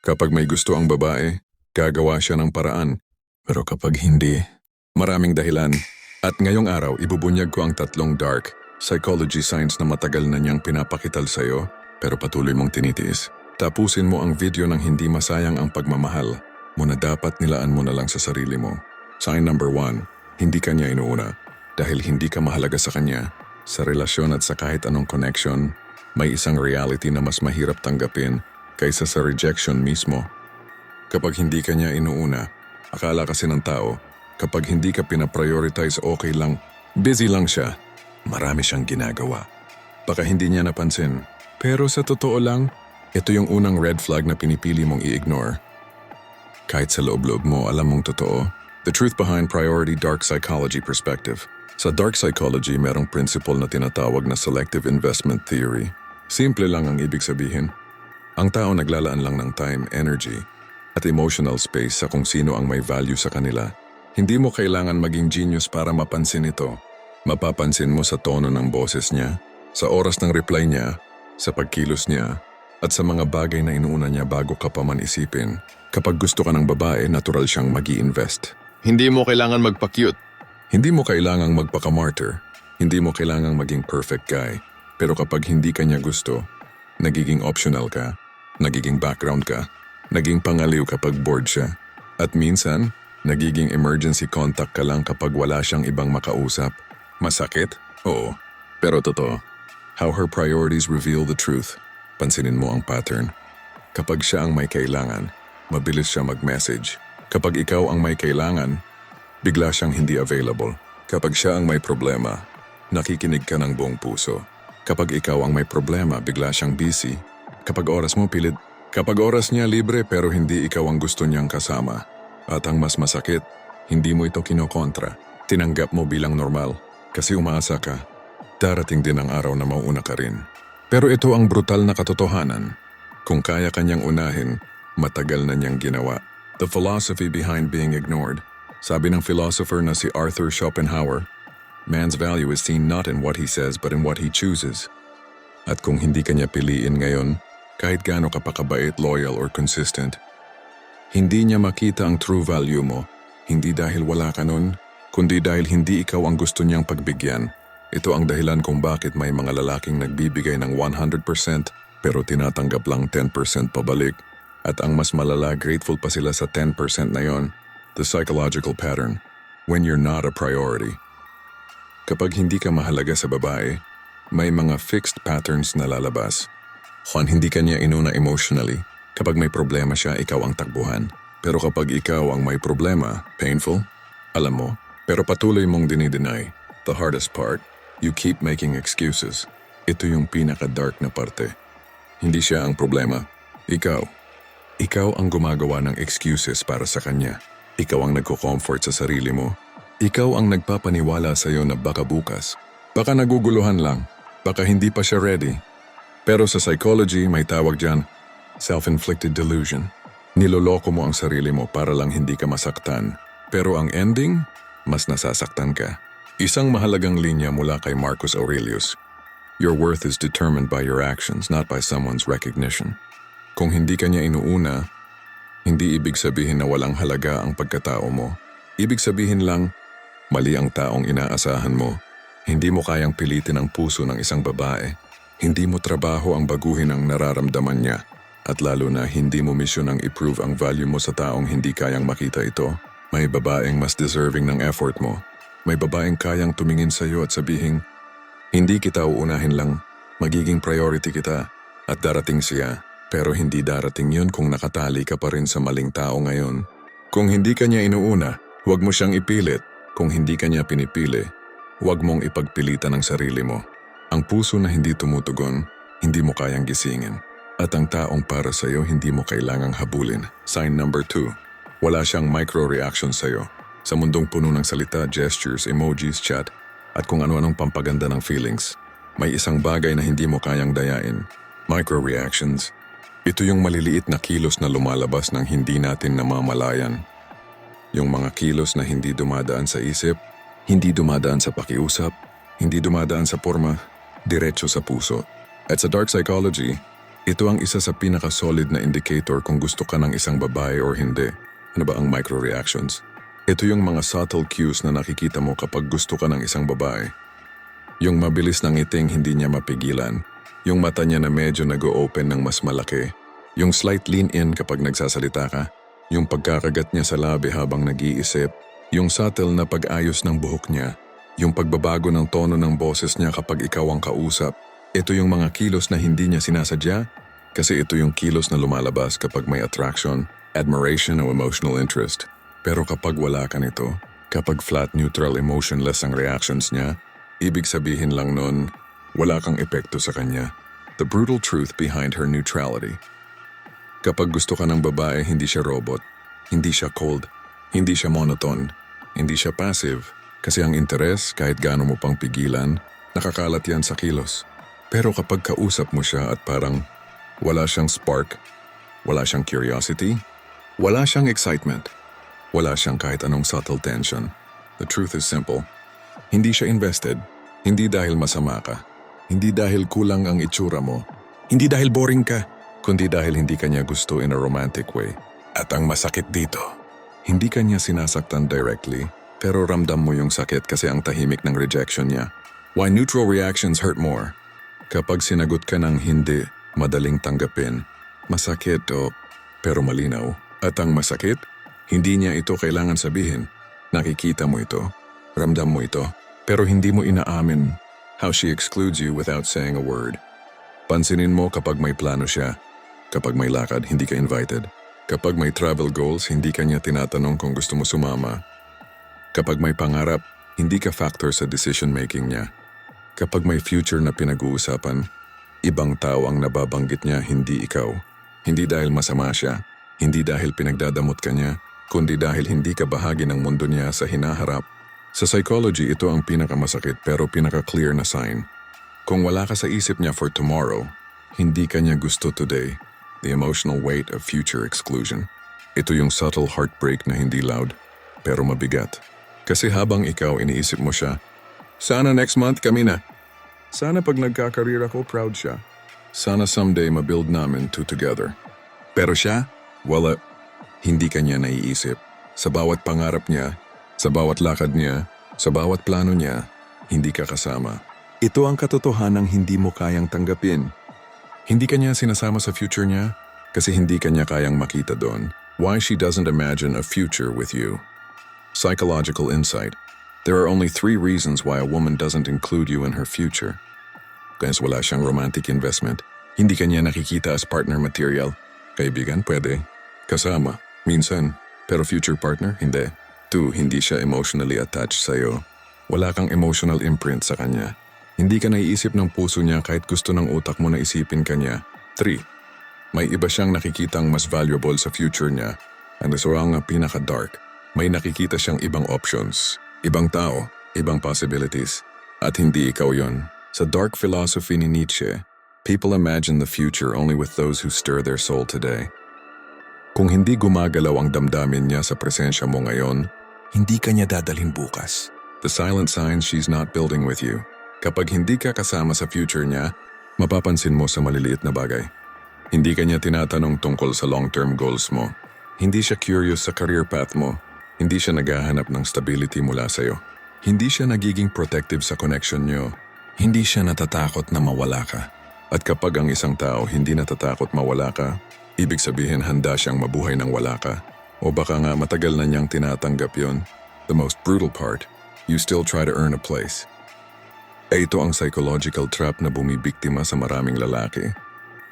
Kapag may gusto ang babae, gagawa siya ng paraan. Pero kapag hindi, maraming dahilan. At ngayong araw, ibubunyag ko ang tatlong dark psychology signs na matagal na niyang pinapakital sa'yo pero patuloy mong tinitiis. Tapusin mo ang video ng hindi masayang ang pagmamahal mo na dapat nilaan mo na lang sa sarili mo. Sign number 1, hindi ka niya inuuna. Dahil hindi ka mahalaga sa kanya, sa relasyon at sa kahit anong connection, may isang reality na mas mahirap tanggapin kaysa sa rejection mismo. Kapag hindi ka niya inuuna, akala kasi ng tao, kapag hindi ka pinaprioritize okay lang, busy lang siya, marami siyang ginagawa. Baka hindi niya napansin. Pero sa totoo lang, ito yung unang red flag na pinipili mong i-ignore. Kahit sa loob-loob mo, alam mong totoo. The truth behind priority dark psychology perspective. Sa dark psychology, merong principle na tinatawag na selective investment theory. Simple lang ang ibig sabihin. Ang tao naglalaan lang ng time, energy, at emotional space sa kung sino ang may value sa kanila. Hindi mo kailangan maging genius para mapansin ito. Mapapansin mo sa tono ng boses niya, sa oras ng reply niya, sa pagkilos niya, at sa mga bagay na inuuna niya bago ka pa man isipin. Kapag gusto ka ng babae, natural siyang mag-i-invest. Hindi mo kailangan magpa-cute. Hindi mo kailangang magpaka-martyr. Hindi mo kailangang maging perfect guy. Pero kapag hindi ka niya gusto, nagiging optional ka, nagiging background ka, naging pangaliw kapag bored siya. At minsan, nagiging emergency contact ka lang kapag wala siyang ibang makausap. Masakit? Oo. Pero totoo. How her priorities reveal the truth. Pansinin mo ang pattern. Kapag siya ang may kailangan, mabilis siya mag-message. Kapag ikaw ang may kailangan, bigla siyang hindi available. Kapag siya ang may problema, nakikinig ka ng buong puso. Kapag ikaw ang may problema, bigla siyang busy. Kapag oras mo pilit, kapag oras niya libre pero hindi ikaw ang gusto niyang kasama. At ang mas masakit, hindi mo ito kinokontra. Tinanggap mo bilang normal. Kasi umaasa ka, darating din ang araw na mauuna ka rin. Pero ito ang brutal na katotohanan. Kung kaya kanyang unahin, matagal na niyang ginawa. The philosophy behind being ignored. Sabi ng philosopher na si Arthur Schopenhauer, man's value is seen not in what he says but in what he chooses. At kung hindi kanya piliin ngayon, kahit gaano ka pa kabait, loyal, or consistent, hindi niya makita ang true value mo, hindi dahil wala ka nun, kundi dahil hindi ikaw ang gusto niyang pagbigyan. Ito ang dahilan kung bakit may mga lalaking nagbibigay ng 100% pero tinatanggap lang 10% pabalik. At ang mas malala, grateful pa sila sa 10% na yon. The psychological pattern, when you're not a priority. Kapag hindi ka mahalaga sa babae, may mga fixed patterns na lalabas. Kung hindi ka niya inuna emotionally, kapag may problema siya, ikaw ang takbuhan. Pero kapag ikaw ang may problema, painful, alam mo, pero patuloy mong dinideny. The hardest part, you keep making excuses. Ito yung pinaka-dark na parte. Hindi siya ang problema. Ikaw. Ikaw ang gumagawa ng excuses para sa kanya. Ikaw ang nagko-comfort sa sarili mo. Ikaw ang nagpapaniwala sa'yo na baka bukas. Baka naguguluhan lang. Baka hindi pa siya ready. Pero sa psychology, may tawag dyan, self-inflicted delusion. Niloloko mo ang sarili mo para lang hindi ka masaktan. Pero ang ending, mas nasasaktan ka. Isang mahalagang linya mula kay Marcus Aurelius. Your worth is determined by your actions, not by someone's recognition. Kung hindi ka niya inuuna, hindi ibig sabihin na walang halaga ang pagkatao mo. Ibig sabihin lang, mali ang taong inaasahan mo. Hindi mo kayang pilitin ang puso ng isang babae. Hindi mo trabaho ang baguhin ang nararamdaman niya. At lalo na hindi mo misyon ang i-prove ang value mo sa taong hindi kayang makita ito. May babaeng mas deserving ng effort mo. May babaeng kayang tumingin sa iyo at sabihin, hindi kita uunahin lang, magiging priority kita at darating siya. Pero hindi darating yun kung nakatali ka pa rin sa maling tao ngayon. Kung hindi ka niya inuuna, huwag mo siyang ipilit. Kung hindi ka niya pinipili, huwag mong ipagpilitan ang sarili mo. Ang puso na hindi tumutugon, hindi mo kayang gisingin. At ang taong para sa'yo, hindi mo kailangang habulin. Sign number 2. Wala siyang micro-reaction sa'yo. Sa mundong puno ng salita, gestures, emojis, chat, at kung ano-anong pampaganda ng feelings, may isang bagay na hindi mo kayang dayain. Micro-reactions. Ito yung maliliit na kilos na lumalabas ng hindi natin namamalayan. Yung mga kilos na hindi dumadaan sa isip, hindi dumadaan sa pakiusap, hindi dumadaan sa porma, diretso sa puso. At sa dark psychology, Ito ang isa sa pinaka-solid na indicator kung gusto ka ng isang babae or hindi. Ano ba ang micro-reactions? Ito yung mga subtle cues na nakikita mo kapag gusto ka ng isang babae. Yung mabilis ng ngiting hindi niya mapigilan. Yung mata niya na medyo nag-o-open ng mas malaki. Yung slight lean-in kapag nagsasalita ka. Yung pagkakagat niya sa labi habang nag-iisip. Yung subtle na pag-ayos ng buhok niya. Yung pagbabago ng tono ng boses niya kapag ikaw ang kausap. Ito yung mga kilos na hindi niya sinasadya kasi ito yung kilos na lumalabas kapag may attraction, admiration o emotional interest. Pero kapag wala ka nito, kapag flat neutral emotionless ang reactions niya, ibig sabihin lang nun, wala kang epekto sa kanya. The brutal truth behind her neutrality. Kapag gusto ka ng babae, hindi siya robot, hindi siya cold, hindi siya monotone, hindi siya passive. Kasi ang interes, kahit gaano mo pang pigilan, nakakalat yan sa kilos. Pero kapag kausap mo siya at parang wala siyang spark, wala siyang curiosity, wala siyang excitement, wala siyang kahit anong subtle tension. The truth is simple. Hindi siya invested, hindi dahil masama ka, hindi dahil kulang ang itsura mo, hindi dahil boring ka, kundi dahil hindi kanya gusto in a romantic way. At ang masakit dito, hindi kanya sinasaktan directly, pero ramdam mo yung sakit kasi ang tahimik ng rejection niya. Why neutral reactions hurt more? Kapag sinagot ka ng hindi, madaling tanggapin, masakit o pero malinaw. At ang masakit, hindi niya ito kailangan sabihin. Nakikita mo ito, ramdam mo ito, pero hindi mo inaamin how she excludes you without saying a word. Pansinin mo kapag may plano siya, kapag may lakad, hindi ka invited. Kapag may travel goals, hindi ka niya tinatanong kung gusto mo sumama. Kapag may pangarap, hindi ka factor sa decision-making niya. Kapag may future na pinag-uusapan, ibang tao ang nababanggit niya, hindi ikaw. Hindi dahil masama siya, hindi dahil pinagdadamot ka niya, kundi dahil hindi ka bahagi ng mundo niya sa hinaharap. Sa psychology, ito ang pinakamasakit pero pinaka-clear na sign. Kung wala ka sa isip niya for tomorrow, hindi ka niya gusto today. The emotional weight of future exclusion. Ito yung subtle heartbreak na hindi loud, pero mabigat. Kasi habang ikaw iniisip mo siya, sana next month kami na. Sana pag nagkakareer ako, proud siya. Sana someday mabuild namin two together. Pero siya, wala, hindi kanya naiisip. Sa bawat pangarap niya, sa bawat lakad niya, sa bawat plano niya, hindi ka kasama. Ito ang katotohanang hindi mo kayang tanggapin. Hindi kanya sinasama sa future niya kasi hindi kanya kayang makita doon. Why she doesn't imagine a future with you. Psychological insight. There are only 3 reasons why a woman doesn't include you in her future. Kaya wala siyang romantic investment. Hindi kanya nakikita as partner material. Kaibigan, pwede. Kasama, minsan. Pero future partner, hindi. 2, hindi siya emotionally attached sa'yo. Wala kang emotional imprint sa kanya. Hindi ka naiisip ng puso niya kahit gusto ng utak mo na isipin kanya. 3, may iba siyang nakikitang mas valuable sa future niya. And ito ang pinaka-dark. May nakikita siyang ibang options, ibang tao, ibang possibilities. At hindi ikaw yon. Sa dark philosophy ni Nietzsche, people imagine the future only with those who stir their soul today. Kung hindi gumagalaw ang damdamin niya sa presensya mo ngayon, hindi ka niya dadalhin bukas. The silent signs she's not building with you. Kapag hindi ka kasama sa future niya, mapapansin mo sa maliliit na bagay. Hindi ka niya tinatanong tungkol sa long-term goals mo. Hindi siya curious sa career path mo. Hindi siya naghahanap ng stability mula sa'yo. Hindi siya nagiging protective sa connection niyo. Hindi siya natatakot na mawala ka. At kapag ang isang tao hindi natatakot mawala ka, ibig sabihin handa siyang mabuhay ng wala ka. O baka nga matagal na niyang tinatanggap yon. The most brutal part, you still try to earn a place. Ito ang psychological trap na bumibiktima sa maraming lalaki.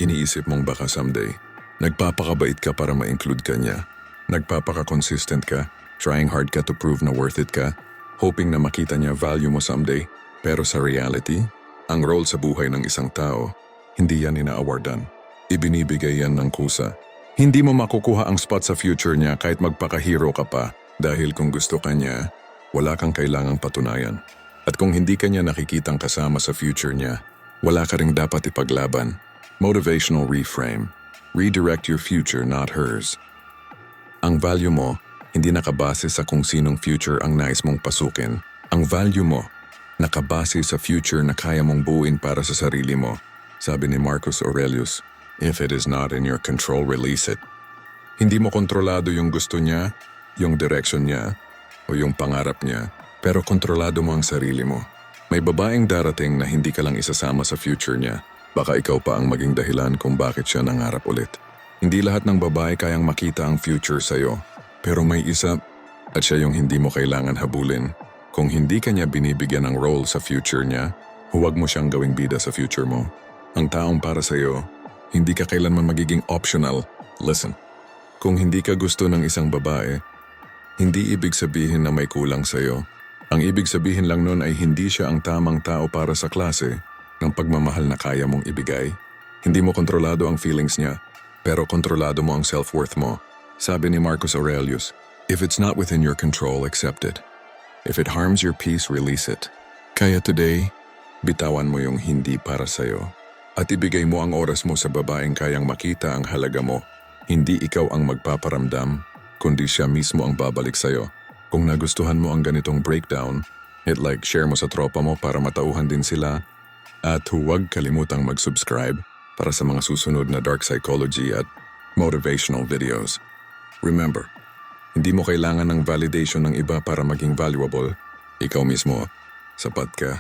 Iniisip mong baka someday, nagpapakabait ka para ma-include ka niya. Nagpapaka-consistent ka, trying hard ka to prove na worth it ka, hoping na makita niya value mo someday. Pero sa reality, ang role sa buhay ng isang tao, hindi yan ina-awardan. Ibinibigay yan ng kusa. Hindi mo makukuha ang spot sa future niya kahit magpaka-hero ka pa dahil kung gusto ka niya, wala kang kailangang patunayan. At kung hindi ka niya nakikitang kasama sa future niya, wala ka ring dapat ipaglaban. Motivational reframe. Redirect your future, not hers. Ang value mo, hindi nakabase sa kung sinong future ang nais mong pasukin. Ang value mo, nakabase sa future na kaya mong buuin para sa sarili mo. Sabi ni Marcus Aurelius, If it is not in your control, release it. Hindi mo kontrolado yung gusto niya, yung direction niya, o yung pangarap niya, pero kontrolado mo ang sarili mo. May babaeng darating na hindi ka lang isasama sa future niya. Baka ikaw pa ang maging dahilan kung bakit siya nangarap ulit. Hindi lahat ng babae kayang makita ang future sa'yo. Pero may isa, at siya yung hindi mo kailangan habulin. Kung hindi ka niya binibigyan ng role sa future niya, huwag mo siyang gawing bida sa future mo. Ang taong para sa'yo, hindi ka kailanman magiging optional. Listen, kung hindi ka gusto ng isang babae, hindi ibig sabihin na may kulang sa'yo. Ang ibig sabihin lang nun ay hindi siya ang tamang tao para sa klase ng pagmamahal na kaya mong ibigay. Hindi mo kontrolado ang feelings niya, pero kontrolado mo ang self-worth mo. Sabi ni Marcus Aurelius, if it's not within your control, accept it. If it harms your peace, release it. Kaya today, bitawan mo yung hindi para sa'yo. At ibigay mo ang oras mo sa babaeng kayang makita ang halaga mo. Hindi ikaw ang magpaparamdam, kundi siya mismo ang babalik sa'yo. Kung nagustuhan mo ang ganitong breakdown, hit like, share mo sa tropa mo para matauhan din sila. At huwag kalimutang mag-subscribe para sa mga susunod na dark psychology at motivational videos. Remember, hindi mo kailangan ng validation ng iba para maging valuable. Ikaw mismo, sapat ka.